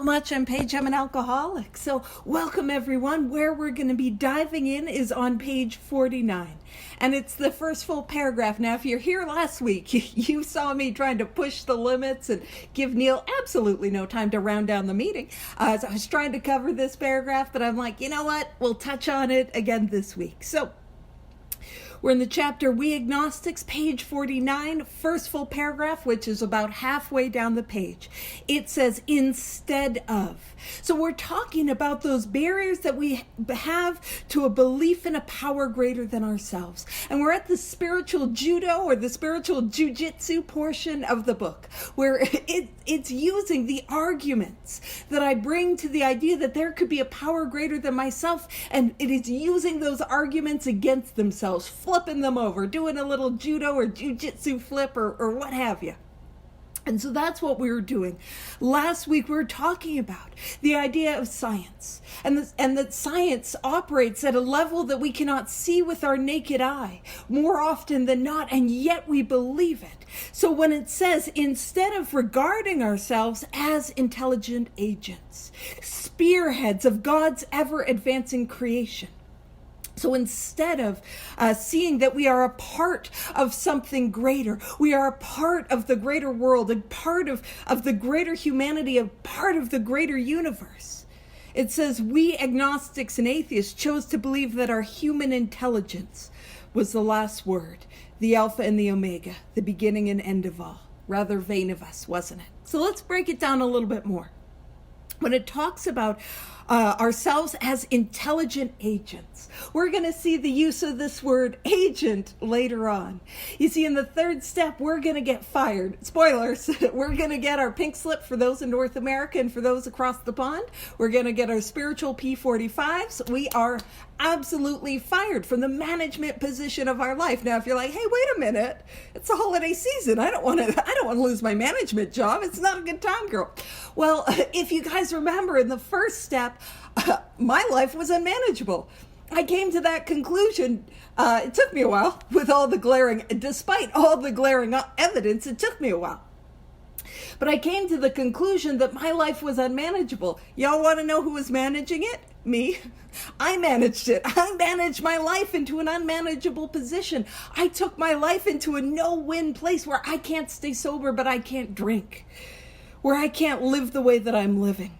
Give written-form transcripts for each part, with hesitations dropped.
Much. I'm Paige. I'm an alcoholic. So welcome everyone. Where we're going to be diving in is on page 49. And it's the first full paragraph. Now, if you're here last week, you saw me trying to push the limits and give Neil absolutely no time to round down the meeting. So I was trying to cover this paragraph, but I'm like, you know what? We'll touch on it again this week. So we're in the chapter We Agnostics, page 49, first full paragraph, which is about halfway down the page. It says, instead of. So we're talking about those barriers that we have to a belief in a power greater than ourselves. And we're at the spiritual judo or the spiritual jujitsu portion of the book, where it's using the arguments that I bring to the idea that there could be a power greater than myself, and it is using those arguments against themselves, flipping them over, doing a little judo or jujitsu flip or what have you. And so that's what we were doing. Last week we were talking about the idea of science and that science operates at a level that we cannot see with our naked eye more often than not, and yet we believe it. So when it says, instead of regarding ourselves as intelligent agents, spearheads of God's ever-advancing creation, so instead of seeing that we are a part of something greater, we are a part of the greater world, a part of the greater humanity, a part of the greater universe. It says, we agnostics and atheists chose to believe that our human intelligence was the last word, the Alpha and the Omega, the beginning and end of all. Rather vain of us, wasn't it? So let's break it down a little bit more. When it talks about ourselves as intelligent agents, we're going to see the use of this word agent later on. You see, in the third step, we're going to get fired. Spoilers, we're going to get our pink slip for those in North America and for those across the pond. We're going to get our spiritual P45s. We are absolutely fired from the management position of our life. Now, if you're like, hey, wait a minute, it's a holiday season. I don't want to lose my management job. It's not a good time, girl. Well, if you guys remember in the first step, my life was unmanageable. I came to that conclusion. It took me a while despite all the glaring evidence, it took me a while. But I came to the conclusion that my life was unmanageable. Y'all want to know who was managing it? Me. I managed it. I managed my life into an unmanageable position. I took my life into a no-win place where I can't stay sober, but I can't drink, where I can't live the way that I'm living.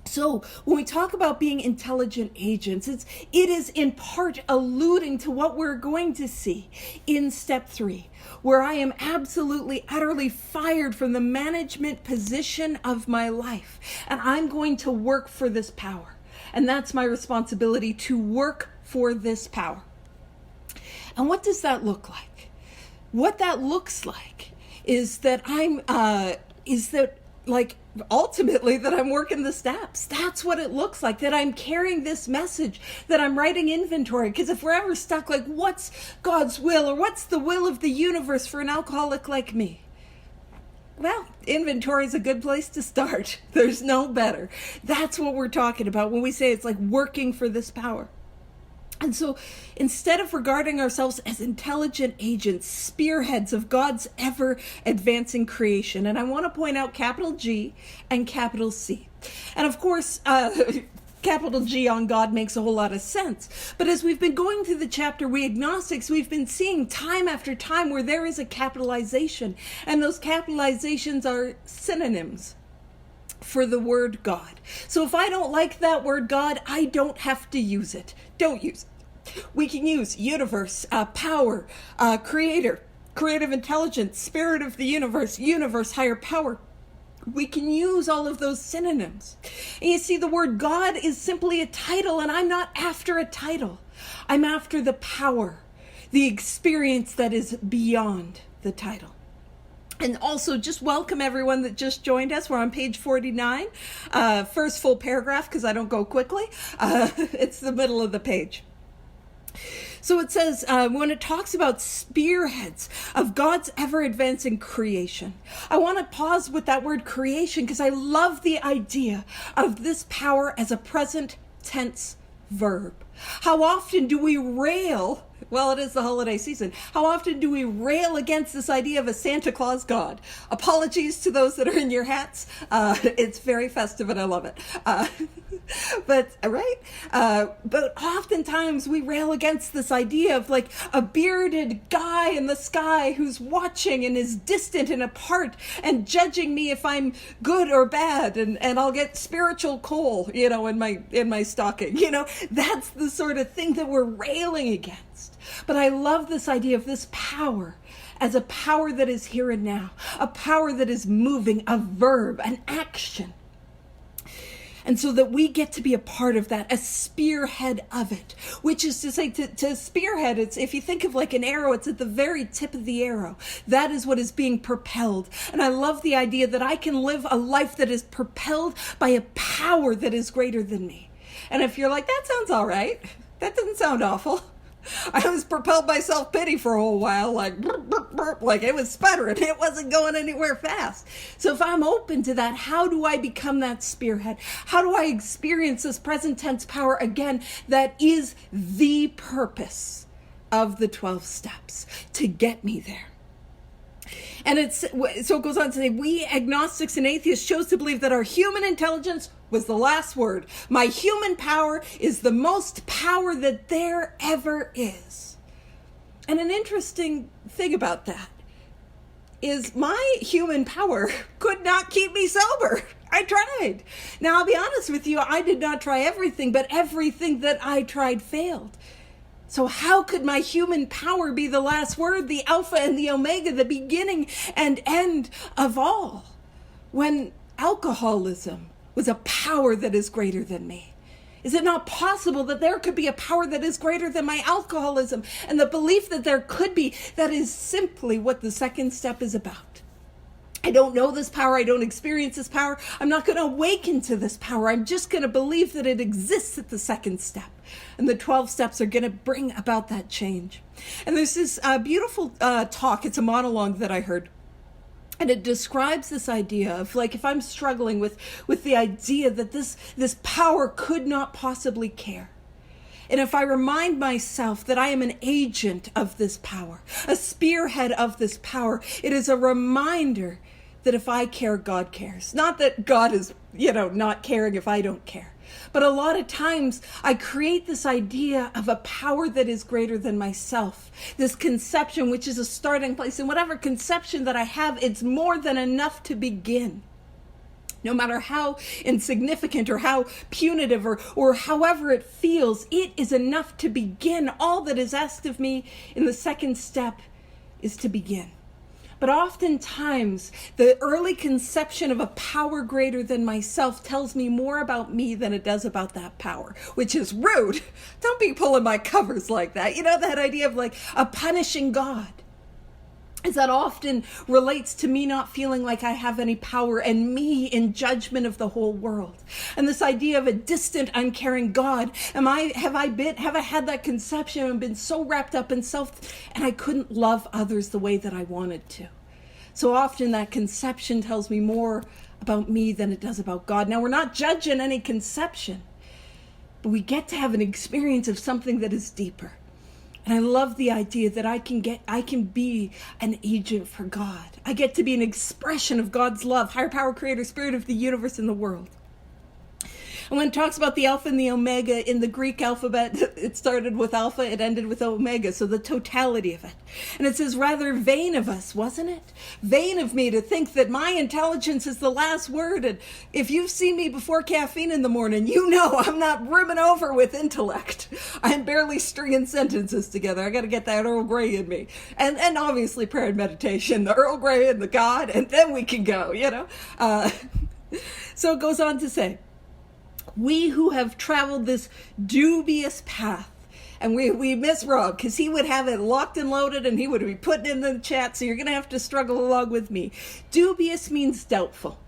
So when we talk about being intelligent agents, it is in part alluding to what we're going to see in step 3, where I am absolutely, utterly fired from the management position of my life. And I'm going to work for this power. And that's my responsibility, to work for this power. And what does that look like? What that looks like is that ultimately that I'm working the steps. That's what it looks like, that I'm carrying this message, that I'm writing inventory. Because if we're ever stuck, like, what's God's will or what's the will of the universe for an alcoholic like me? Well, inventory is a good place to start. There's no better. That's what we're talking about when we say it's like working for this power. And so instead of regarding ourselves as intelligent agents, spearheads of God's ever-advancing creation, and I want to point out capital G and capital C. And of course, capital G on God makes a whole lot of sense. But as we've been going through the chapter We Agnostics, we've been seeing time after time where there is a capitalization. And those capitalizations are synonyms for the word God. So if I don't like that word God, I don't have to use it. Don't use it. We can use universe, power, creator, creative intelligence, spirit of the universe, higher power. We can use all of those synonyms. And you see, the word God is simply a title, and I'm not after a title. I'm after the power, the experience that is beyond the title. And also, just welcome everyone that just joined us. We're on page 49, first full paragraph, because I don't go quickly. It's the middle of the page. So it says, when it talks about spearheads of God's ever-advancing creation, I want to pause with that word creation because I love the idea of this power as a present tense verb. How often do we rail? Well, it is the holiday season. How often do we rail against this idea of a Santa Claus God? Apologies to those that are in your hats. It's very festive and I love it. But oftentimes we rail against this idea of like a bearded guy in the sky who's watching and is distant and apart and judging me if I'm good or bad, and I'll get spiritual coal, in my stocking. That's the sort of thing that we're railing against. But I love this idea of this power as a power that is here and now, a power that is moving, a verb, an action. And so that we get to be a part of that, a spearhead of it, which is to say, to spearhead, it's, if you think of like an arrow, it's at the very tip of the arrow. That is what is being propelled. And I love the idea that I can live a life that is propelled by a power that is greater than me. And if you're like, that sounds all right, that doesn't sound awful. I was propelled by self-pity for a whole while, like burp, burp, burp, like it was sputtering. It wasn't going anywhere fast. So if I'm open to that, how do I become that spearhead? How do I experience this present tense power again that is the purpose of the 12 steps to get me there? And so it goes on to say, we agnostics and atheists chose to believe that our human intelligence was the last word. My human power is the most power that there ever is. And an interesting thing about that is my human power could not keep me sober. I tried. Now, I'll be honest with you, I did not try everything, but everything that I tried failed. So how could my human power be the last word, the Alpha and the Omega, the beginning and end of all, when alcoholism was a power that is greater than me? Is it not possible that there could be a power that is greater than my alcoholism? And the belief that there could be, that is simply what the second step is about. I don't know this power. I don't experience this power. I'm not going to awaken to this power. I'm just going to believe that it exists at the second step. And the 12 steps are going to bring about that change. And there's this beautiful talk. It's a monologue that I heard. And it describes this idea of like, if I'm struggling with the idea that this power could not possibly care. And if I remind myself that I am an agent of this power, a spearhead of this power, it is a reminder that if I care, God cares. Not that God is, not caring if I don't care. But a lot of times I create this idea of a power that is greater than myself. This conception, which is a starting place. And whatever conception that I have, it's more than enough to begin. No matter how insignificant or how punitive or however it feels, it is enough to begin. All that is asked of me in the second step is to begin. But oftentimes, the early conception of a power greater than myself tells me more about me than it does about that power, which is rude. Don't be pulling my covers like that. That idea of like a punishing God. Is that often relates to me not feeling like I have any power and me in judgment of the whole world. And this idea of a distant, uncaring God. Have I had that conception and been so wrapped up in self and I couldn't love others the way that I wanted to? So often that conception tells me more about me than it does about God. Now, we're not judging any conception, but we get to have an experience of something that is deeper. And I love the idea that I can be an agent for God. I get to be an expression of God's love, higher power, creator, spirit of the universe and the world. And when it talks about the Alpha and the Omega in the Greek alphabet, it started with Alpha, it ended with Omega, so the totality of it. And it says, rather vain of us, wasn't it? Vain of me to think that my intelligence is the last word. And if you've seen me before caffeine in the morning, you know I'm not brimming over with intellect. I'm barely stringing sentences together. I got to get that Earl Grey in me. And obviously prayer and meditation, the Earl Grey and the God, and then we can go, So it goes on to say, we who have traveled this dubious path, and we miss Rob because he would have it locked and loaded and he would be putting it in the chat, so you're going to have to struggle along with me. Dubious means doubtful.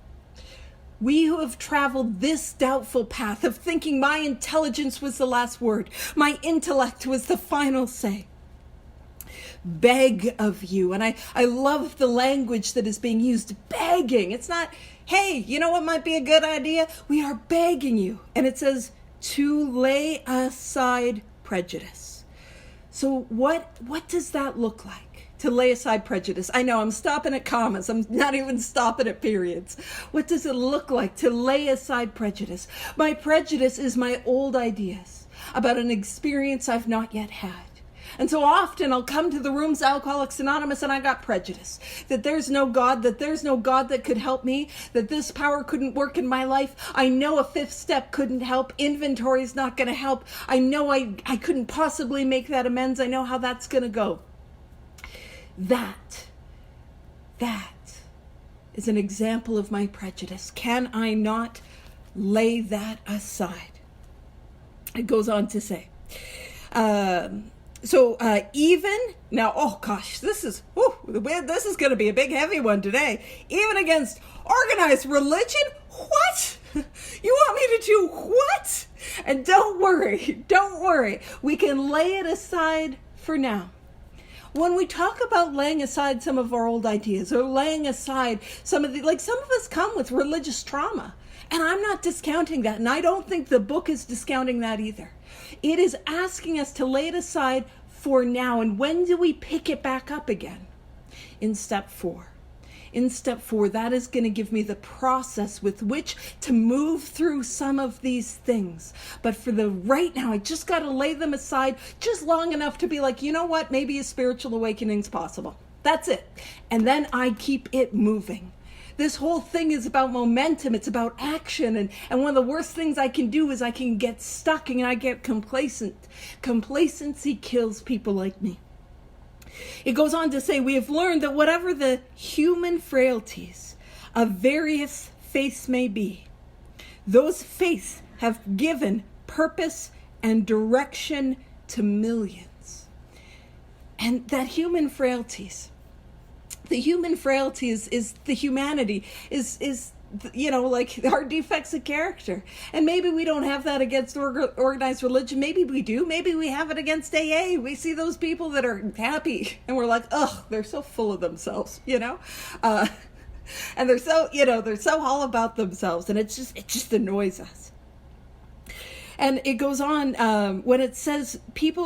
We who have traveled this doubtful path of thinking my intelligence was the last word, my intellect was the final say, beg of you. And I love the language that is being used, begging. It's not, hey, you know what might be a good idea? We are begging you. And it says, to lay aside prejudice. So what does that look like? To lay aside prejudice. I know I'm stopping at commas. I'm not even stopping at periods. What does it look like to lay aside prejudice? My prejudice is my old ideas about an experience I've not yet had. And so often I'll come to the rooms Alcoholics Anonymous and I got prejudice. That there's no God that could help me, that this power couldn't work in my life. I know a fifth step couldn't help. Inventory is not going to help. I know I couldn't possibly make that amends. I know how that's going to go. That is an example of my prejudice. Can I not lay that aside? It goes on to say, even now, oh gosh, this is going to be a big heavy one today. Even against organized religion? What? You want me to do what? And don't worry. We can lay it aside for now. When we talk about laying aside some of our old ideas or laying aside some of us come with religious trauma. And I'm not discounting that. And I don't think the book is discounting that either. It is asking us to lay it aside for now. And when do we pick it back up again? In step 4. In step 4, that is going to give me the process with which to move through some of these things. But for the right now, I just got to lay them aside just long enough to be like, you know what? Maybe a spiritual awakening's possible. That's it. And then I keep it moving. This whole thing is about momentum. It's about action. And one of the worst things I can do is I can get stuck and I get complacent. Complacency kills people like me. It goes on to say, we have learned that whatever the human frailties of various faiths may be, those faiths have given purpose and direction to millions. And that human frailties, the human frailty is the humanity, is like our defects of character. And maybe we don't have that against organized religion. Maybe we do. Maybe we have it against AA. We see those people that are happy and we're like, ugh, they're so full of themselves, and they're so all about themselves. And it just annoys us. And it goes on when it says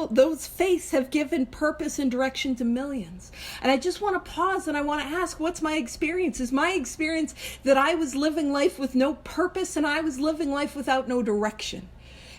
those faiths have given purpose and direction to millions. And I just want to pause and I want to ask, what's my experience? Is my experience that I was living life with no purpose and I was living life without no direction?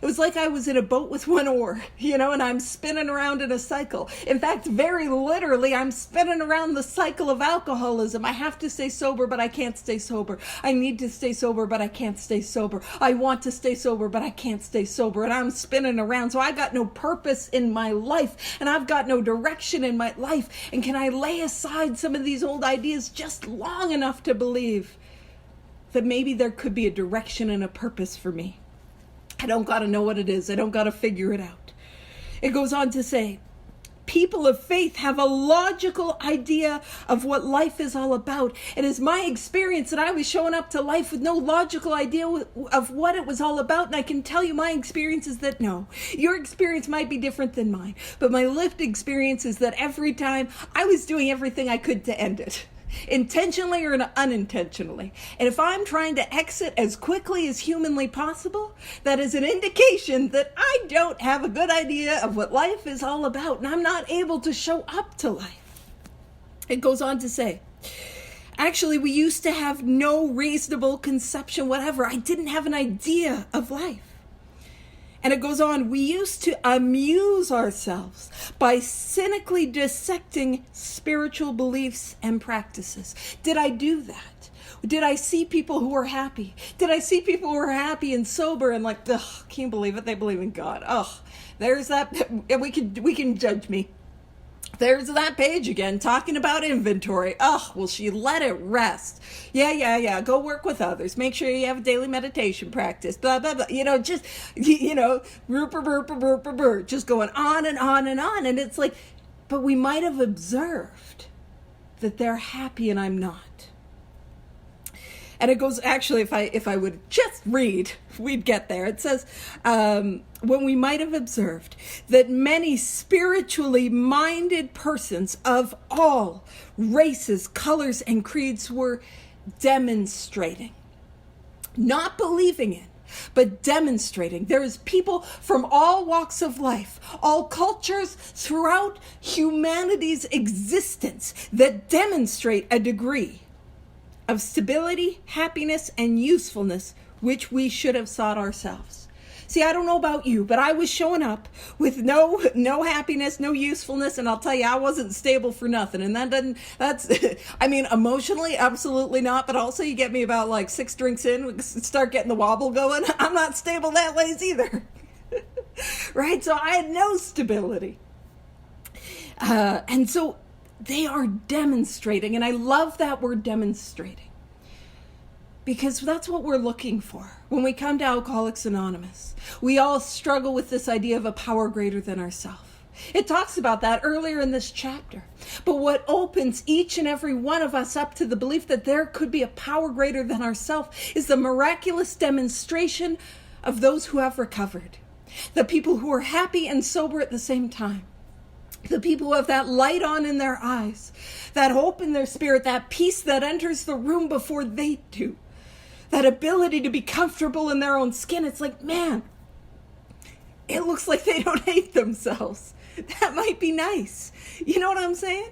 It was like I was in a boat with one oar, and I'm spinning around in a cycle. In fact, very literally, I'm spinning around the cycle of alcoholism. I have to stay sober, but I can't stay sober. I need to stay sober, but I can't stay sober. I want to stay sober, but I can't stay sober. And I'm spinning around. So I got no purpose in my life, and I've got no direction in my life. And can I lay aside some of these old ideas just long enough to believe that maybe there could be a direction and a purpose for me? I don't got to know what it is. I don't got to figure it out. It goes on to say, people of faith have a logical idea of what life is all about. It is my experience that I was showing up to life with no logical idea of what it was all about. And I can tell you my experience is that no, your experience might be different than mine. But my lived experience is that every time I was doing everything I could to end it. Intentionally or unintentionally. And if I'm trying to exit as quickly as humanly possible, that is an indication that I don't have a good idea of what life is all about, and I'm not able to show up to life. It goes on to say, actually, we used to have no reasonable conception whatever. I didn't have an idea of life. And it goes on, we used to amuse ourselves by cynically dissecting spiritual beliefs and practices. Did I do that? Did I see people who were happy? Did I see people who were happy and sober and like, ugh, can't believe it, they believe in God. Oh, there's that, we can judge me. There's that page again, talking about inventory. Oh, will she let it rest? Yeah. Go work with others. Make sure you have a daily meditation practice. Blah, blah, blah. Just, just going on and on and on. And it's like, but we might have observed that they're happy and I'm not. And it goes, actually, if I would just read, we'd get there. It says, when we might have observed that many spiritually minded persons of all races, colors, and creeds were demonstrating, not believing in, but demonstrating. There is people from all walks of life, all cultures throughout humanity's existence that demonstrate a degree of stability, happiness, and usefulness which we should have sought ourselves. See, I don't know about you, but I was showing up with no happiness, no usefulness, and I'll tell you, I wasn't stable for nothing. And I mean, emotionally, absolutely not, but also you get me about like 6 drinks in, we start getting the wobble going. I'm not stable that ways either. Right? So I had no stability. And so they are demonstrating, and I love that word demonstrating, because that's what we're looking for when we come to Alcoholics Anonymous. We all struggle with this idea of a power greater than ourselves. It talks about that earlier in this chapter. But what opens each and every one of us up to the belief that there could be a power greater than ourselves is the miraculous demonstration of those who have recovered. The people who are happy and sober at the same time. The people who have that light on in their eyes, that hope in their spirit, that peace that enters the room before they do. That ability to be comfortable in their own skin. It's like, man, it looks like they don't hate themselves. That might be nice. You know what I'm saying?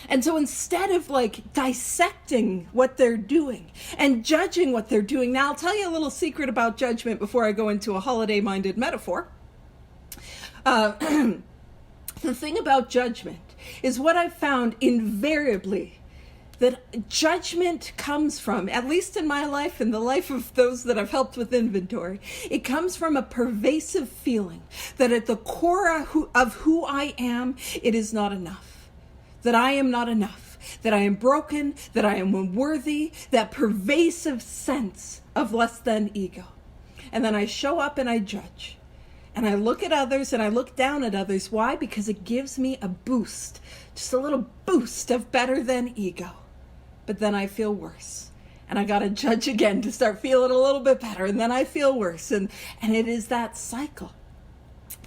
And so instead of like dissecting what they're doing and judging what they're doing, now I'll tell you a little secret about judgment before I go into a holiday-minded metaphor. The thing about judgment is what I've found invariably, that judgment comes from, at least in my life and the life of those that I've helped with inventory, it comes from a pervasive feeling that at the core of who I am, it is not enough. That I am not enough. That I am broken. That I am unworthy. That pervasive sense of less than ego. And then I show up and I judge. And I look at others and I look down at others. Why? Because it gives me a boost. Just a little boost of better than ego. But then I feel worse. And I got to judge again to start feeling a little bit better. And then I feel worse. And it is that cycle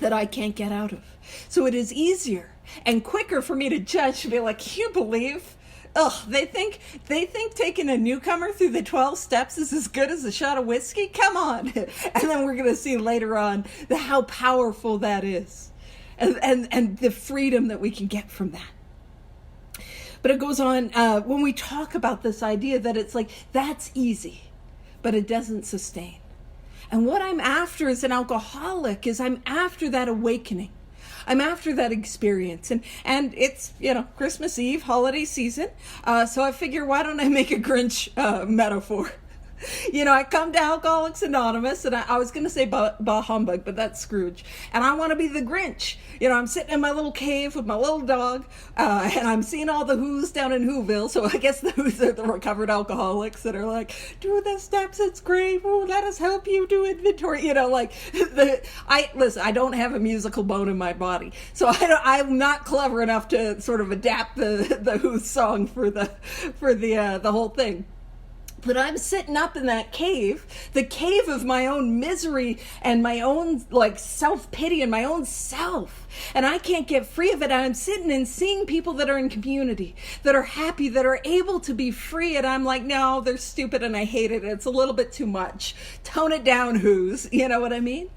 that I can't get out of. So it is easier and quicker for me to judge, to be like, can you believe? They think taking a newcomer through the 12 steps is as good as a shot of whiskey? Come on. And then we're going to see later on how powerful that is. And the freedom that we can get from that. But it goes on, when we talk about this idea that it's like, that's easy, but it doesn't sustain. And what I'm after as an alcoholic is I'm after that awakening. I'm after that experience. And it's, Christmas Eve, holiday season. So I figure, why don't I make a Grinch metaphor? I come to Alcoholics Anonymous, and I was going to say bah humbug, but that's Scrooge. And I want to be the Grinch. I'm sitting in my little cave with my little dog, and I'm seeing all the Who's down in Whoville. So I guess the Who's are the recovered alcoholics that are like, do the steps, it's great. Ooh, let us help you do inventory. I don't have a musical bone in my body. So I'm not clever enough to sort of adapt the Who's song for the whole thing. But I'm sitting up in that cave, the cave of my own misery and my own self-pity and my own self. And I can't get free of it. I'm sitting and seeing people that are in community, that are happy, that are able to be free. And I'm like, no, they're stupid and I hate it. It's a little bit too much. Tone it down, Who's. You know what I mean?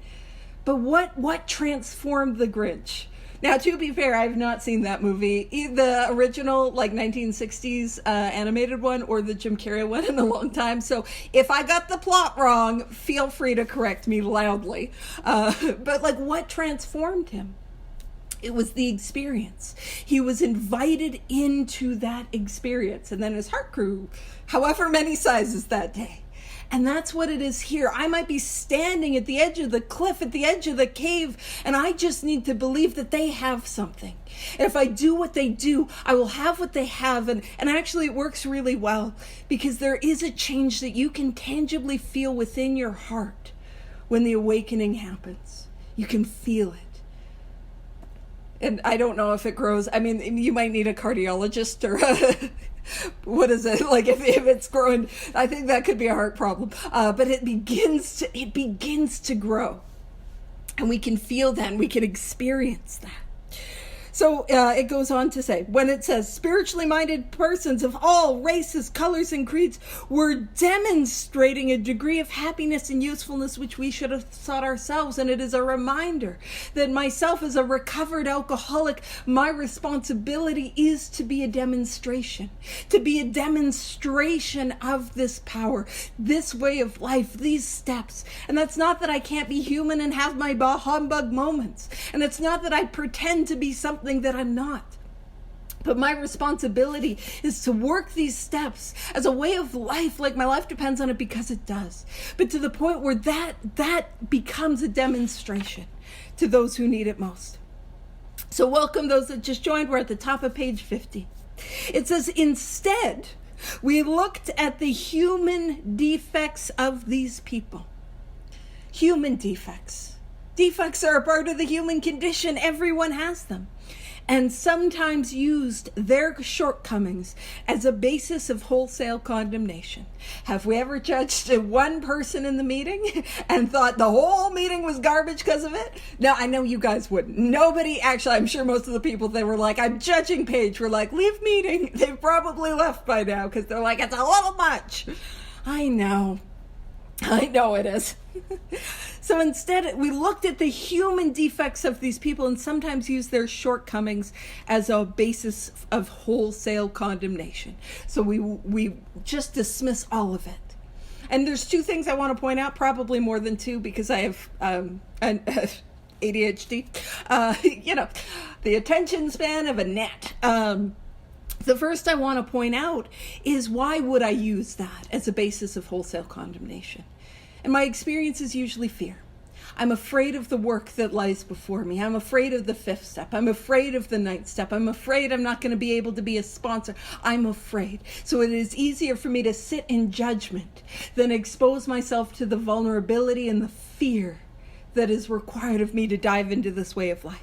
But what transformed the Grinch? Now, to be fair, I've not seen that movie, the original 1960s animated one or the Jim Carrey one in a long time. So if I got the plot wrong, feel free to correct me loudly. But what transformed him? It was the experience. He was invited into that experience, and then his heart grew however many sizes that day. And that's what it is here. I might be standing at the edge of the cliff, at the edge of the cave, and I just need to believe that they have something. And if I do what they do, I will have what they have. And actually, it works really well because there is a change that you can tangibly feel within your heart when the awakening happens. You can feel it. And I don't know if it grows. I mean, you might need a cardiologist or what is it? If it's growing, I think that could be a heart problem. But it begins to grow. And we can feel that and we can experience that. So it goes on to say, when it says spiritually minded persons of all races, colors, and creeds were demonstrating a degree of happiness and usefulness which we should have sought ourselves. And it is a reminder that myself as a recovered alcoholic, my responsibility is to be a demonstration of this power, this way of life, these steps. And that's not that I can't be human and have my bah humbug moments. And it's not that I pretend to be something that I'm not. But my responsibility is to work these steps as a way of life, like my life depends on it, because it does. But to the point where that becomes a demonstration to those who need it most. So welcome those that just joined. We're at the top of page 50. It says, instead, we looked at the human defects of these people. Human defects. Defects are a part of the human condition. Everyone has them. And sometimes used their shortcomings as a basis of wholesale condemnation. Have we ever judged one person in the meeting and thought the whole meeting was garbage because of it? No, I know you guys wouldn't. Nobody, actually, I'm sure most of the people that were like, I'm judging Paige, were like, leave meeting. They've probably left by now because they're like, it's a little much. I know it is. So instead, we looked at the human defects of these people and sometimes used their shortcomings as a basis of wholesale condemnation. So we just dismiss all of it. And there's two things I want to point out, probably more than two, because I have an ADHD. The attention span of a gnat. The first I want to point out is, why would I use that as a basis of wholesale condemnation? And my experience is usually fear. I'm afraid of the work that lies before me. I'm afraid of the 5th step. I'm afraid of the 9th step. I'm afraid I'm not going to be able to be a sponsor. I'm afraid. So it is easier for me to sit in judgment than expose myself to the vulnerability and the fear that is required of me to dive into this way of life.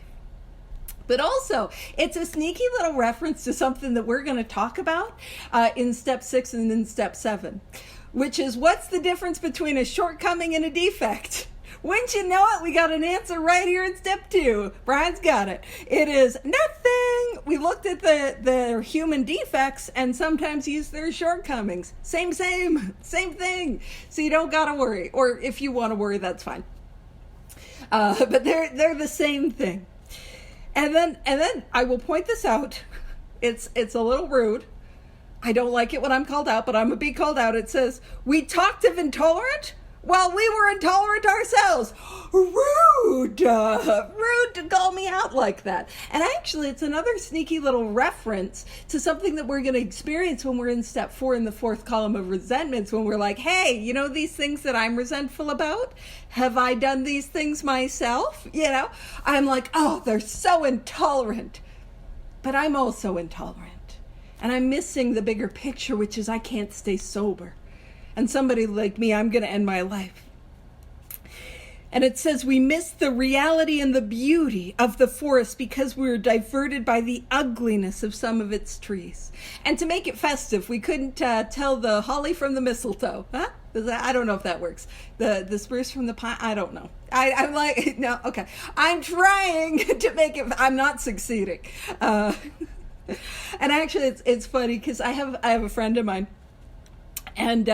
But also, it's a sneaky little reference to something that we're going to talk about in step 6 and in step 7, which is, what's the difference between a shortcoming and a defect? Wouldn't you know it? We got an answer right here in step 2. Brian's got it. It is nothing. We looked at the human defects and sometimes use their shortcomings. Same thing. So you don't got to worry. Or if you want to worry, that's fine. But they're the same thing. And then I will point this out. It's a little rude. I don't like it when I'm called out, but I'm going to be called out. It says, we talked of intolerant while we were intolerant ourselves. Rude to call me out like that. And actually, it's another sneaky little reference to something that we're going to experience when we're in step 4 in the 4th column of resentments, when we're like, hey, you know these things that I'm resentful about? Have I done these things myself? I'm like, oh, they're so intolerant. But I'm also intolerant. And I'm missing the bigger picture, which is I can't stay sober. And somebody like me, I'm going to end my life. And it says, we miss the reality and the beauty of the forest because we were diverted by the ugliness of some of its trees. And to make it festive, we couldn't tell the holly from the mistletoe. Huh? I don't know if that works. The spruce from the pine, I don't know. I'm like, no, okay. I'm trying to make it, I'm not succeeding. And actually, it's funny because I have a friend of mine, and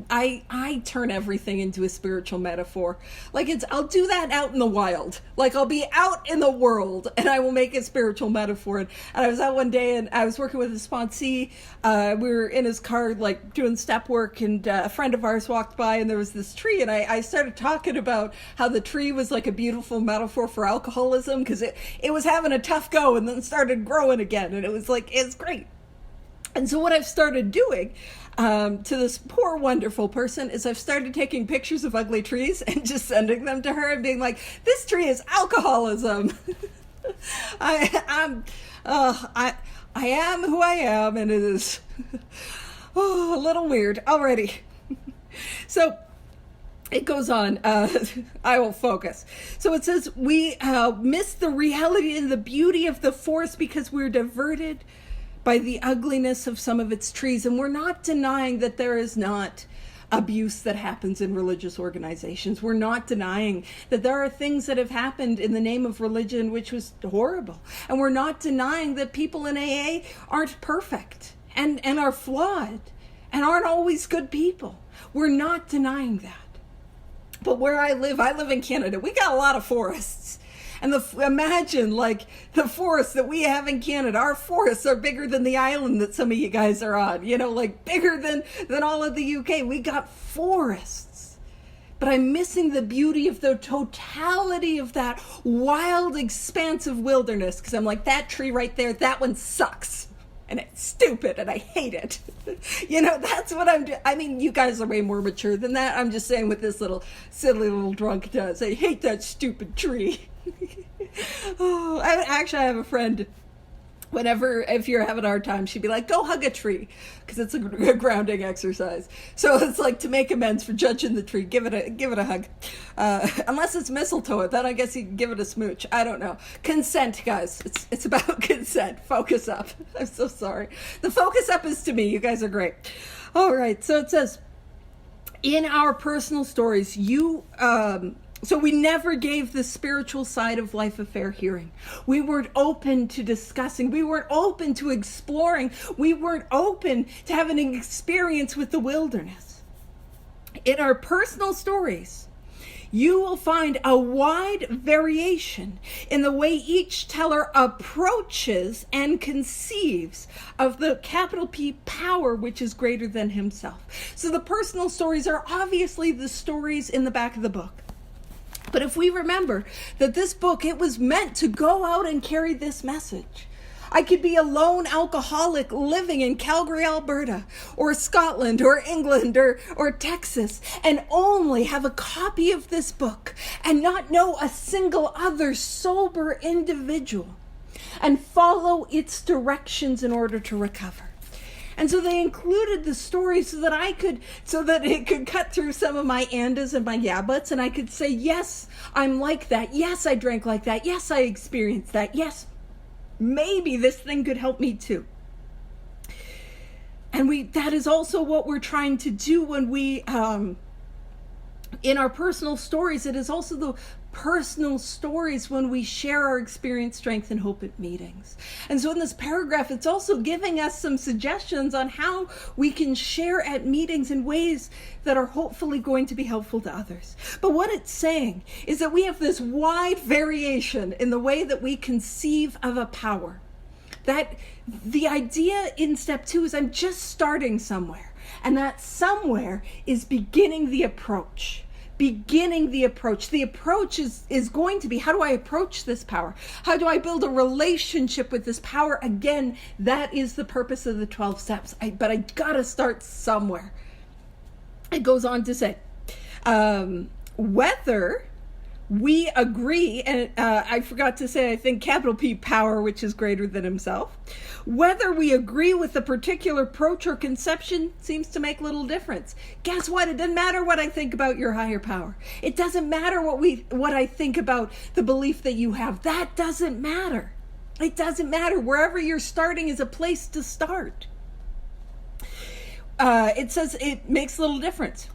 I turn everything into a spiritual metaphor. Like I'll do that out in the wild. Like I'll be out in the world and I will make a spiritual metaphor. And I was out one day and I was working with a sponsee. We were in his car, like doing step work, and a friend of ours walked by and there was this tree. And I started talking about how the tree was like a beautiful metaphor for alcoholism, because it was having a tough go and then started growing again. And it was like, it's great. And so what I've started doing to this poor, wonderful person is I've started taking pictures of ugly trees and just sending them to her and being like, this tree is alcoholism. I am who I am, and it is a little weird already. So it goes on. I will focus. So it says, we miss the reality and the beauty of the forest because we're diverted by the ugliness of some of its trees. And we're not denying that there is not abuse that happens in religious organizations. We're not denying that there are things that have happened in the name of religion which was horrible. And we're not denying that people in AA aren't perfect and are flawed and aren't always good people. We're not denying that. But where I live in Canada, we got a lot of forests. And imagine, like, the forests that we have in Canada. Our forests are bigger than the island that some of you guys are on. You know, like, bigger than all of the UK. We got forests. But I'm missing the beauty of the totality of that wild, expansive wilderness. Because I'm like, that tree right there, that one sucks. And it's stupid, and I hate it. You know, that's what I'm doing. I mean, you guys are way more mature than that. I'm just saying what this little, silly little drunk does. I hate that stupid tree. Oh, I have a friend. If you're having a hard time, she'd be like, go hug a tree, because it's a grounding exercise. So it's like, to make amends for judging the tree, give it a hug. Unless it's mistletoe, then I guess you can give it a smooch. I don't know. Consent, guys. It's about consent. Focus up. I'm so sorry. The focus up is to me. You guys are great. All right. So it says, in our personal stories, so we never gave the spiritual side of life a fair hearing. We weren't open to discussing. We weren't open to exploring. We weren't open to having an experience with the wilderness. In our personal stories, you will find a wide variation in the way each teller approaches and conceives of the capital P power which is greater than himself. So the personal stories are obviously the stories in the back of the book. But if we remember that this book, it was meant to go out and carry this message. I could be a lone alcoholic living in Calgary, Alberta, or Scotland, or England, or Texas, and only have a copy of this book and not know a single other sober individual and follow its directions in order to recover. And so they included the story so that it could cut through some of my andas and my yeah buts, and I could say, yes, I'm like that. Yes, I drank like that. Yes, I experienced that. Yes, maybe this thing could help me too. And that is also what we're trying to do when we, in our personal stories. It is also the personal stories when we share our experience, strength, and hope at meetings. And so in this paragraph, it's also giving us some suggestions on how we can share at meetings in ways that are hopefully going to be helpful to others. But what it's saying is that we have this wide variation in the way that we conceive of a power. That the idea in step 2 is I'm just starting somewhere. And that somewhere is beginning the approach. The approach is going to be, how do I approach this power? How do I build a relationship with this power? Again, that is the purpose of the 12 steps. But I gotta start somewhere. It goes on to say, whether we agree, and I forgot to say, I think capital P power, which is greater than himself. Whether we agree with a particular approach or conception seems to make little difference. Guess what? It doesn't matter what I think about your higher power. It doesn't matter what I think about the belief that you have. That doesn't matter. It doesn't matter. Wherever you're starting is a place to start. It says it makes little difference.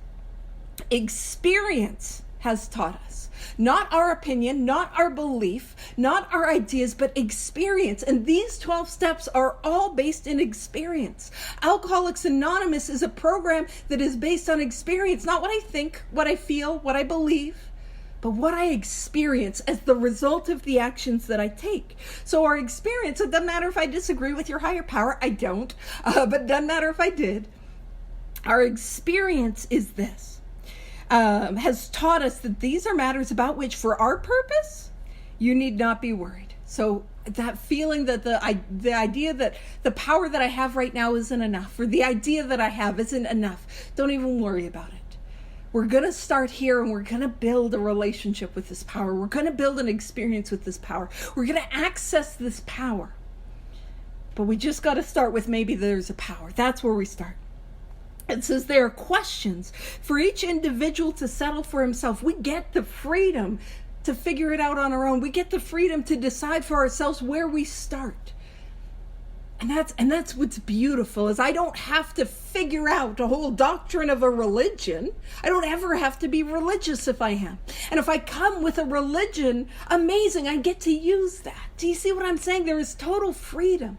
Experience has taught us. Not our opinion, not our belief, not our ideas, but experience. And these 12 steps are all based in experience. Alcoholics Anonymous is a program that is based on experience, not what I think, what I feel, what I believe, but what I experience as the result of the actions that I take. So our experience, it doesn't matter if I disagree with your higher power, I don't, but it doesn't matter if I did. Our experience is this. Has taught us that these are matters about which, for our purpose, you need not be worried. So that feeling that the idea that the power that I have right now isn't enough, or the idea that I have isn't enough, don't even worry about it. We're going to start here, and we're going to build a relationship with this power. We're going to build an experience with this power. We're going to access this power. But we just got to start with maybe there's a power. That's where we start. It says there are questions for each individual to settle for himself. We get the freedom to figure it out on our own. We get the freedom to decide for ourselves where we start. And that's what's beautiful, is I don't have to figure out a whole doctrine of a religion. I don't ever have to be religious if I am. And if I come with a religion, amazing, I get to use that. Do you see what I'm saying? There is total freedom.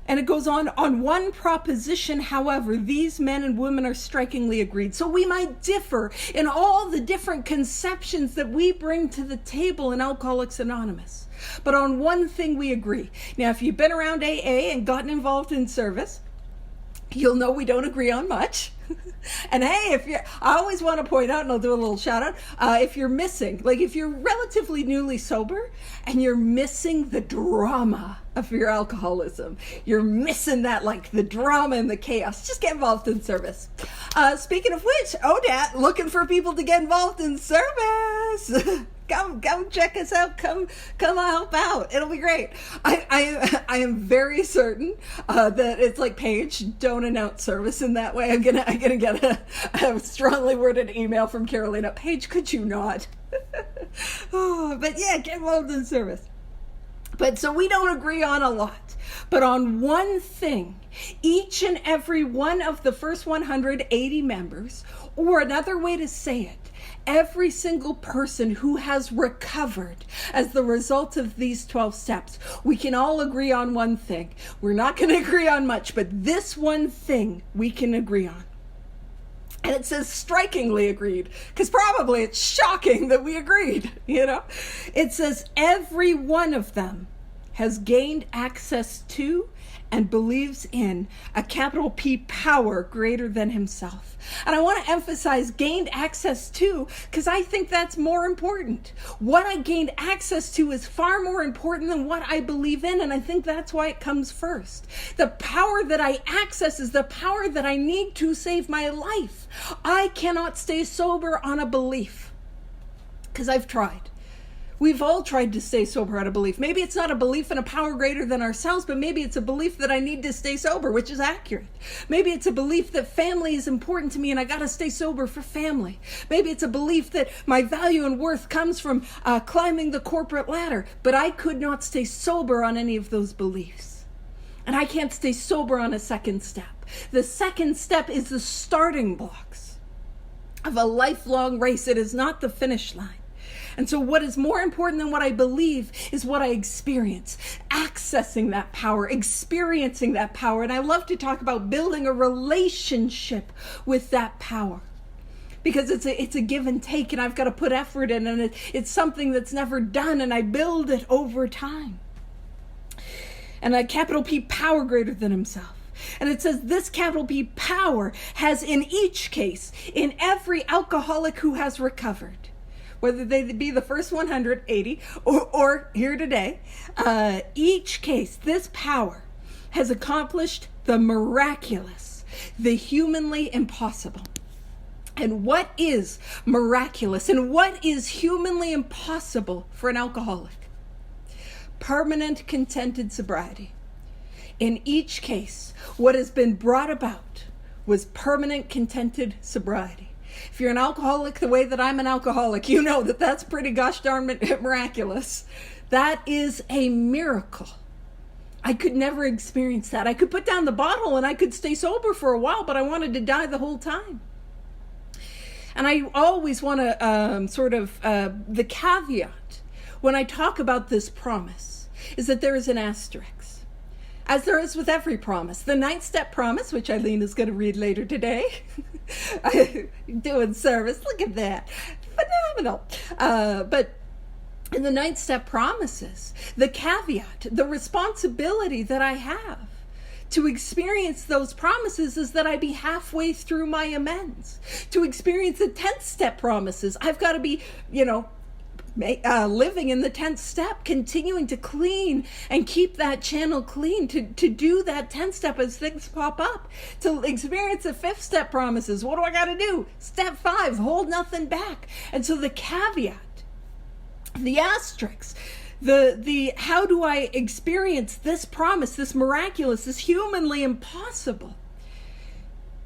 And it goes on one proposition, however, these men and women are strikingly agreed. So we might differ in all the different conceptions that we bring to the table in Alcoholics Anonymous. But on one thing we agree. Now, if you've been around AA and gotten involved in service, you'll know we don't agree on much. And hey, I always want to point out, and I'll do a little shout out, if you're missing, like if you're relatively newly sober and you're missing the drama of your alcoholism, you're missing that, like the drama and the chaos, just get involved in service. Speaking of which, ODAAT, looking for people to get involved in service. Come check us out. Come help out. It'll be great. I am very certain that it's like, Paige, don't announce service in that way. I'm gonna get a strongly worded email from Carolina. Paige, could you not? But yeah, get involved in service. But so we don't agree on a lot, but on one thing, each and every one of the first 180 members, or another way to say it, every single person who has recovered as the result of these 12 steps, we can all agree on one thing. We're not going to agree on much, but this one thing we can agree on. And it says strikingly agreed, because probably it's shocking that we agreed, It says every one of them has gained access to and believes in a capital P power greater than himself. And I want to emphasize gained access to, because I think that's more important. What I gained access to is far more important than what I believe in, and I think that's why it comes first. The power that I access is the power that I need to save my life. I cannot stay sober on a belief, because I've tried. We've all tried to stay sober out of belief. Maybe it's not a belief in a power greater than ourselves, but maybe it's a belief that I need to stay sober, which is accurate. Maybe it's a belief that family is important to me and I got to stay sober for family. Maybe it's a belief that my value and worth comes from climbing the corporate ladder, but I could not stay sober on any of those beliefs. And I can't stay sober on a second step. The second step is the starting blocks of a lifelong race. It is not the finish line. And so what is more important than what I believe is what I experience, accessing that power, experiencing that power. And I love to talk about building a relationship with that power, because it's a give and take, and I've got to put effort in, and it's something that's never done, and I build it over time. And a capital P power greater than himself. And it says this capital P power has in each case, in every alcoholic who has recovered, whether they be the first 180 or here today, each case, this power has accomplished the miraculous, the humanly impossible. And what is miraculous and what is humanly impossible for an alcoholic? Permanent contented sobriety. In each case, what has been brought about was permanent contented sobriety. If you're an alcoholic the way that I'm an alcoholic, you know that that's pretty gosh darn miraculous. That is a miracle. I could never experience that. I could put down the bottle and I could stay sober for a while, but I wanted to die the whole time. And I always want to the caveat when I talk about this promise is that there is an asterisk. As there is with every promise. The 9th step promise, which Eileen is going to read later today. Doing service. Look at that. Phenomenal. But in the 9th step promises, the caveat, the responsibility that I have to experience those promises is that I be halfway through my amends. To experience the 10th step promises, I've got to be, living in the 10th step, continuing to clean and keep that channel clean, to do that 10th step as things pop up, to experience the 5th step promises. What do I got to do? Step 5, hold nothing back. And so the caveat, the asterisk, the how do I experience this promise, this miraculous, this humanly impossible,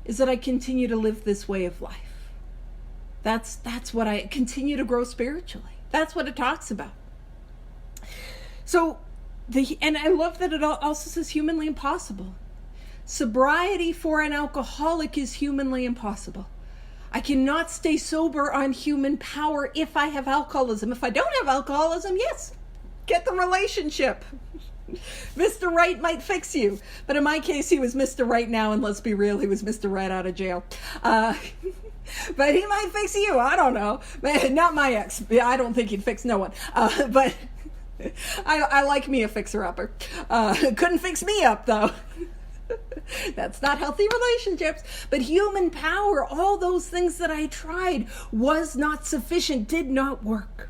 is that I continue to live this way of life. That's what I continue to grow spiritually. That's what it talks about. So And I love that it also says humanly impossible. Sobriety for an alcoholic is humanly impossible. I cannot stay sober on human power if I have alcoholism. If I don't have alcoholism, yes, get the relationship. Mr. Right might fix you. But in my case, he was Mr. Right now, and let's be real, he was Mr. Right out of jail. But he might fix you. I don't know. Not my ex. I don't think he'd fix no one. But I like me a fixer-upper. Couldn't fix me up, though. That's not healthy relationships. But human power, all those things that I tried, was not sufficient, did not work.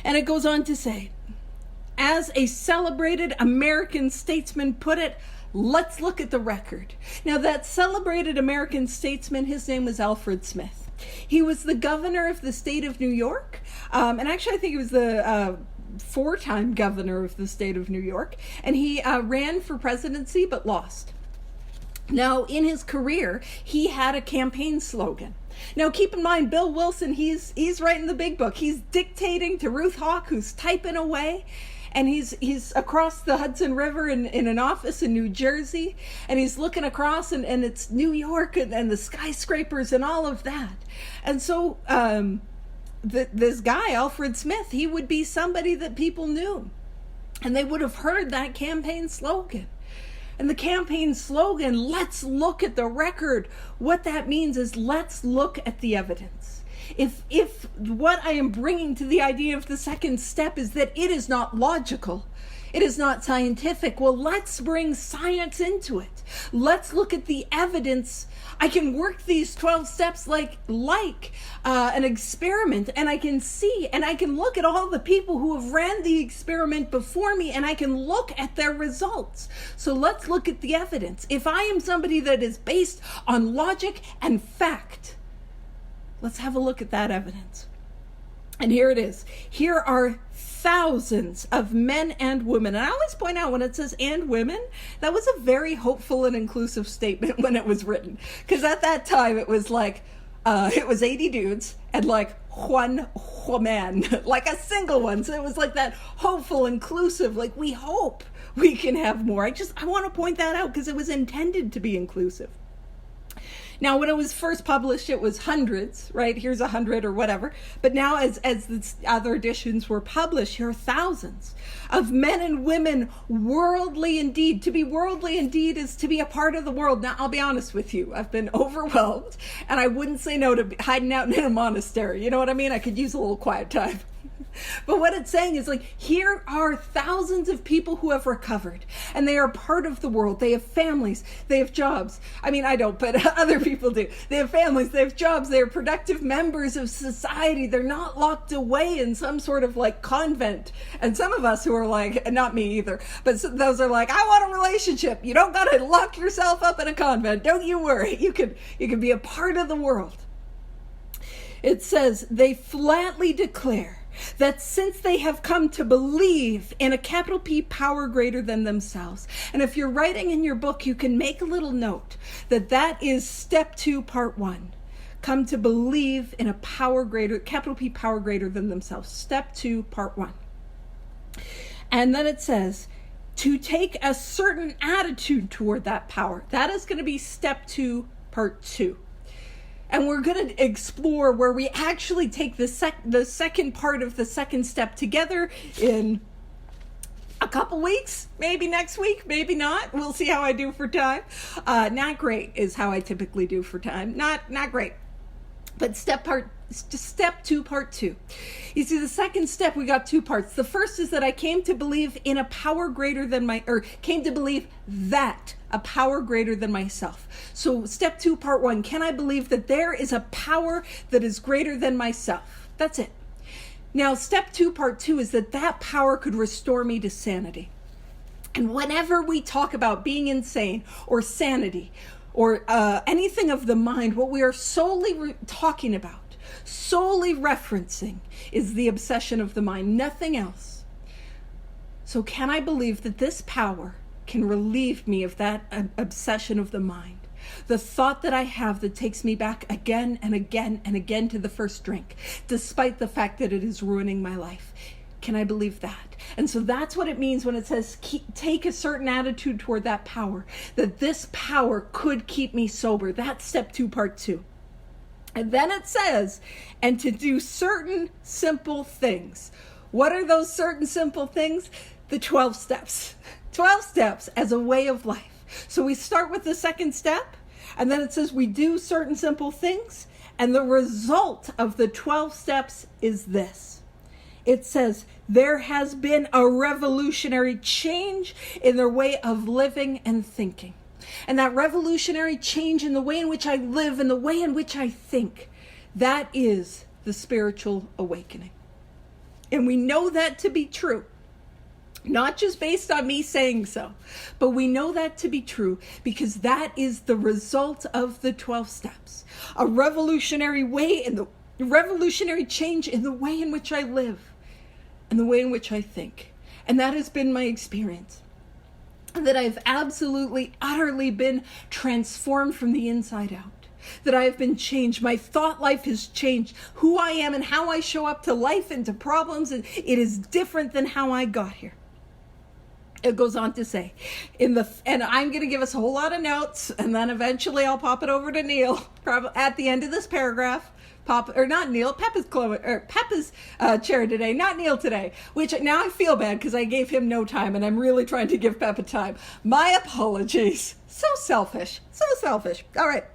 And it goes on to say, as a celebrated American statesman put it, let's look at the record. Now, that celebrated American statesman, his name was Alfred Smith. He was the governor of the state of New York. And actually, I think he was the four-time governor of the state of New York. And he ran for presidency, but lost. Now, in his career, he had a campaign slogan. Now, keep in mind, Bill Wilson, he's writing the big book. He's dictating to Ruth Hawk, who's typing away. And he's across the Hudson River in an office in New Jersey. And he's looking across, and it's New York and the skyscrapers and all of that. And so this guy, Alfred Smith, he would be somebody that people knew. And they would have heard that campaign slogan. And the campaign slogan, let's look at the record. What that means is let's look at the evidence. If what I am bringing to the idea of the second step is that it is not logical, it is not scientific, well, let's bring science into it. Let's look at the evidence. I can work these 12 steps like an experiment, and I can see, and I can look at all the people who have ran the experiment before me, and I can look at their results. So let's look at the evidence. If I am somebody that is based on logic and fact, let's have a look at that evidence. And here it is. Here are thousands of men and women. And I always point out when it says and women, that was a very hopeful and inclusive statement when it was written. Because at that time it was like, it was 80 dudes and like one woman, like a single one. So it was like that hopeful, inclusive, like we hope we can have more. I want to point that out because it was intended to be inclusive. Now, when it was first published, it was hundreds, right? Here's 100 or whatever. But now as the other editions were published, here are thousands of men and women worldly indeed. To be worldly indeed is to be a part of the world. Now, I'll be honest with you. I've been overwhelmed, and I wouldn't say no to hiding out in a monastery. You know what I mean? I could use a little quiet time. But what it's saying is like, here are thousands of people who have recovered and they are part of the world. They have families, they have jobs. I mean, I don't, but other people do. They have families, they have jobs, they are productive members of society. They're not locked away in some sort of like convent. And some of us who are like, not me either, but those are like, I want a relationship. You don't got to lock yourself up in a convent. Don't you worry. You can be a part of the world. It says, they flatly declare that since they have come to believe in a capital P power greater than themselves. And if you're writing in your book, you can make a little note that is step 2, part 1. Come to believe in a power greater, capital P power greater than themselves. Step 2, part 1. And then it says, to take a certain attitude toward that power. That is going to be step 2, part 2. And we're going to explore where we actually take the second part of the second step together in a couple weeks, maybe next week, maybe not. We'll see how I do for time. Not great is how I typically do for time. Not great. But step 2, part 2. You see, the second step, we got 2 parts. The first is that I came to believe in a power greater than came to believe that a power greater than myself. So step 2, part 1, can I believe that there is a power that is greater than myself? That's it. Now, step 2, part 2 is that power could restore me to sanity. And whenever we talk about being insane or sanity or anything of the mind, what we are solely talking about, solely referencing, is the obsession of the mind, nothing else. So can I believe that this power can relieve me of that obsession of the mind? The thought that I have that takes me back again and again and again to the first drink, despite the fact that it is ruining my life. can I believe that? And so that's what it means when it says take a certain attitude toward that power, that this power could keep me sober. That's step 2, part 2. And then it says, and to do certain simple things. What are those certain simple things? The 12 steps. 12 steps as a way of life. So we start with the second step, and then it says we do certain simple things, and the result of the 12 steps is this. It says, there has been a revolutionary change in their way of living and thinking. And that revolutionary change in the way in which I live and the way in which I think, that is the spiritual awakening. And we know that to be true. Not just based on me saying so, but we know that to be true because that is the result of the 12 steps. A revolutionary way and the revolutionary change in the way in which I live and the way in which I think. And that has been my experience. That I've absolutely, utterly been transformed from the inside out. That I have been changed. My thought life has changed. Who I am and how I show up to life and to problems, it is different than how I got here. It goes on to say, and I'm going to give us a whole lot of notes, and then eventually I'll pop it over to Neil, probably at the end of this paragraph. Not Neil, Peppa's chair today, not Neil today, which now I feel bad because I gave him no time, and I'm really trying to give Peppa time. My apologies. So selfish. All right.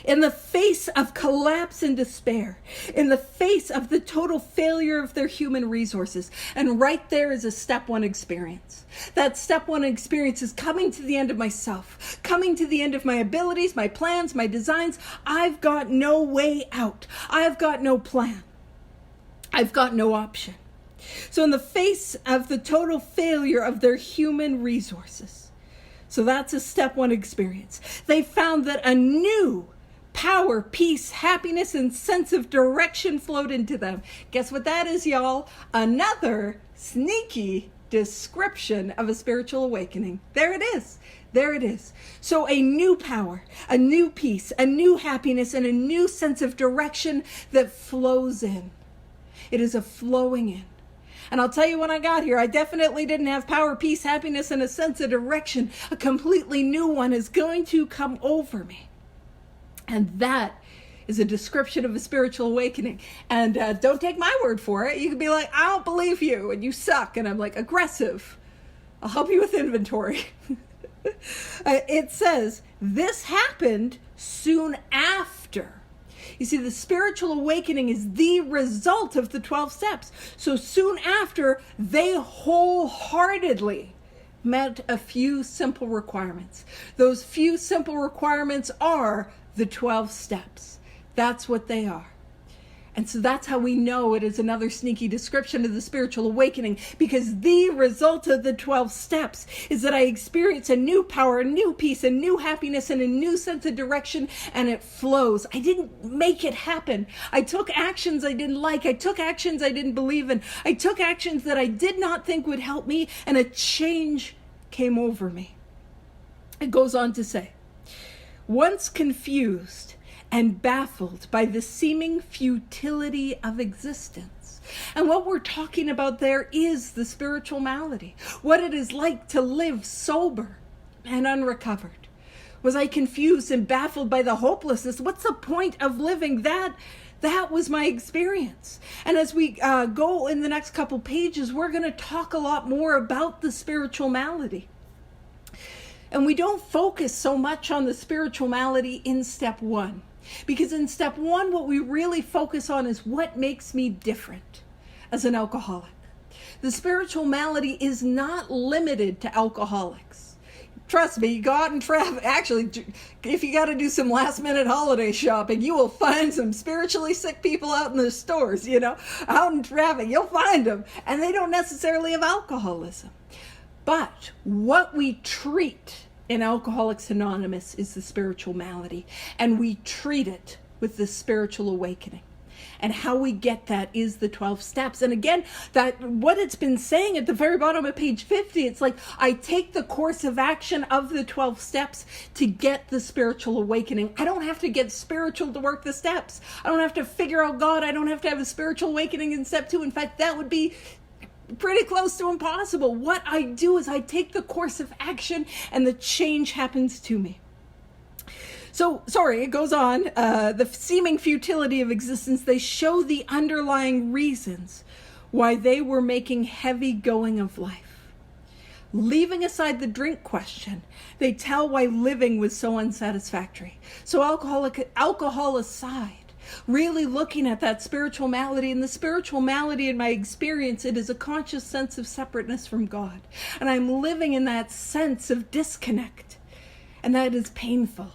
In the face of collapse and despair, in the face of the total failure of their human resources. And right there is a step 1 experience. That step 1 experience is coming to the end of myself, coming to the end of my abilities, my plans, my designs. I've got no way out. I've got no plan. I've got no option. So in the face of the total failure of their human resources, so that's a step 1 experience. They found that a new power, peace, happiness, and sense of direction flowed into them. Guess what that is, y'all? Another sneaky description of a spiritual awakening. There it is. There it is. So a new power, a new peace, a new happiness, and a new sense of direction that flows in. It is a flowing in. And I'll tell you, when I got here, I definitely didn't have power, peace, happiness, and a sense of direction. A completely new one is going to come over me. And that is a description of a spiritual awakening. And don't take my word for it. You can be like, I don't believe you, and you suck. And I'm like, aggressive. I'll help you with inventory. It says, this happened soon after. You see, the spiritual awakening is the result of the 12 steps. So soon after, they wholeheartedly met a few simple requirements. Those few simple requirements are the 12 steps. That's what they are. And so that's how we know it is another sneaky description of the spiritual awakening, because the result of the 12 steps is that I experience a new power, a new peace, a new happiness, and a new sense of direction, and it flows. I didn't make it happen. I took actions I didn't like. I took actions I didn't believe in. I took actions that I did not think would help me, and a change came over me. It goes on to say, once confused and baffled by the seeming futility of existence. And what we're talking about there is the spiritual malady, what it is like to live sober and unrecovered. Was I confused and baffled by the hopelessness? What's the point of living? That was my experience. And as we go in the next couple pages, we're going to talk a lot more about the spiritual malady. And we don't focus so much on the spiritual malady in step 1. Because in step 1, what we really focus on is what makes me different as an alcoholic. The spiritual malady is not limited to alcoholics. Trust me, you go out and travel. Actually, if you got to do some last minute holiday shopping, you will find some spiritually sick people out in the stores, out in traffic. You'll find them. And they don't necessarily have alcoholism. But what we treat in Alcoholics Anonymous is the spiritual malady, and we treat it with the spiritual awakening. And how we get that is the 12 steps. And again, that what it's been saying at the very bottom of page 50, it's like, I take the course of action of the 12 steps to get the spiritual awakening. I don't have to get spiritual to work the steps. I don't have to figure out God. I don't have to have a spiritual awakening in step 2. In fact, that would be pretty close to impossible. What I do is I take the course of action and the change happens to me. So, sorry, it goes on. The seeming futility of existence, they show the underlying reasons why they were making heavy going of life. Leaving aside the drink question, they tell why living was so unsatisfactory. So alcohol aside, really looking at that spiritual malady, and the spiritual malady in my experience, it is a conscious sense of separateness from God. And I'm living in that sense of disconnect. And that is painful.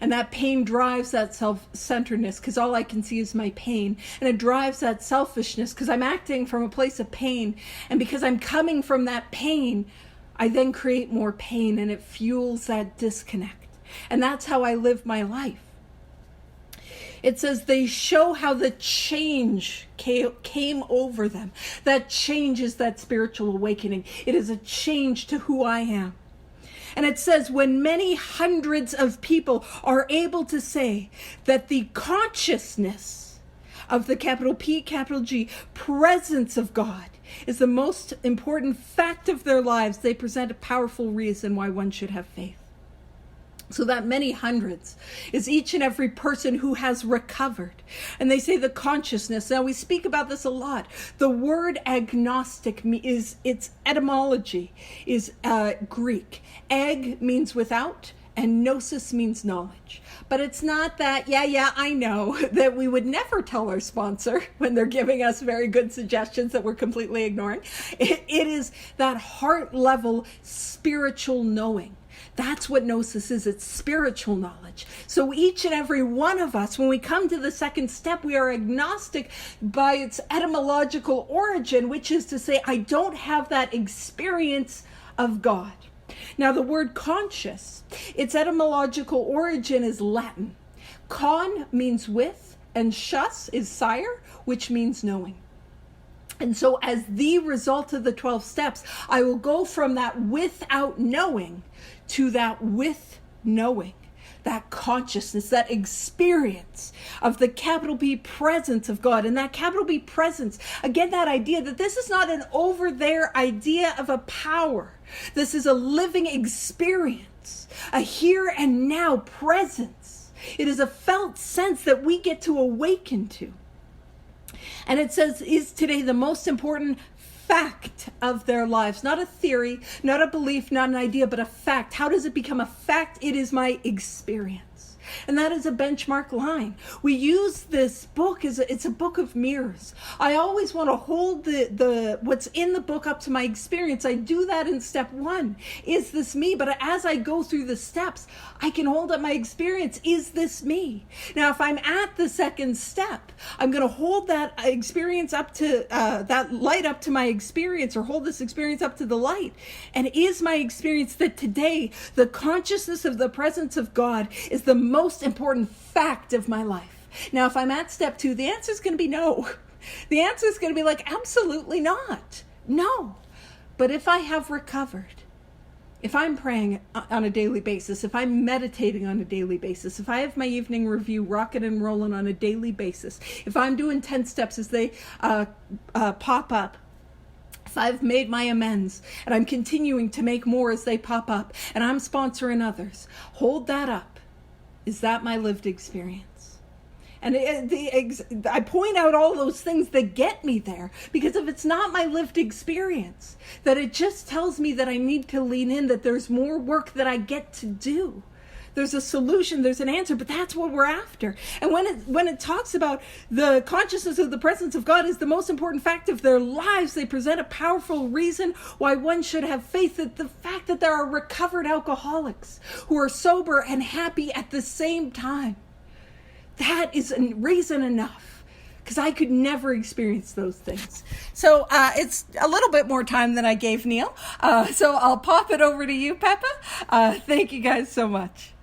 And that pain drives that self-centeredness because all I can see is my pain. And it drives that selfishness because I'm acting from a place of pain. And because I'm coming from that pain, I then create more pain and it fuels that disconnect. And that's how I live my life. It says they show how the change came over them. That change is that spiritual awakening. It is a change to who I am. And it says when many hundreds of people are able to say that the consciousness of the capital P, capital G, presence of God is the most important fact of their lives, they present a powerful reason why one should have faith. So that many hundreds is each and every person who has recovered. And they say the consciousness. Now we speak about this a lot. The word agnostic is, its etymology is Greek. Ag means without and gnosis means knowledge. But it's not that, I know, that we would never tell our sponsor when they're giving us very good suggestions that we're completely ignoring. It is that heart level spiritual knowing. That's what gnosis is. It's spiritual knowledge. So each and every one of us, when we come to the second step, we are agnostic by its etymological origin, which is to say, I don't have that experience of God. Now, the word conscious, its etymological origin is Latin. Con means with, and shus is sire, which means knowing. And so as the result of the 12 steps, I will go from that without knowing to that with knowing, that consciousness, that experience of the capital P presence of God. And that capital P presence, again, that idea that this is not an over there idea of a power. This is a living experience, a here and now presence. It is a felt sense that we get to awaken to. And it says, is today the most important fact of their lives. Not a theory, not a belief, not an idea, but a fact. How does it become a fact? It is my experience. And that is a benchmark line. We use this book as it's a book of mirrors. I always want to hold the what's in the book up to my experience. I do that in step 1. Is this me? But as I go through the steps, I can hold up my experience. Is this me? Now, if I'm at the second step, I'm going to hold that experience up to that light up to my experience, or hold this experience up to the light. And is my experience that today the consciousness of the presence of God is the most important fact of my life? Now, if I'm at step 2, the answer is going to be no. The answer is going to be like, absolutely not. No. But if I have recovered, if I'm praying on a daily basis, if I'm meditating on a daily basis, if I have my evening review rocking and rolling on a daily basis, if I'm doing 10 steps as they pop up, if I've made my amends and I'm continuing to make more as they pop up, and I'm sponsoring others, hold that up. Is that my lived experience? And I point out all those things that get me there, because if it's not my lived experience, that it just tells me that I need to lean in, that there's more work that I get to do. There's a solution, there's an answer, but that's what we're after. And when it talks about the consciousness of the presence of God is the most important fact of their lives, they present a powerful reason why one should have faith. That the fact that there are recovered alcoholics who are sober and happy at the same time, that is a reason enough, because I could never experience those things. So it's a little bit more time than I gave Neil. So I'll pop it over to you, Peppa. Thank you guys so much.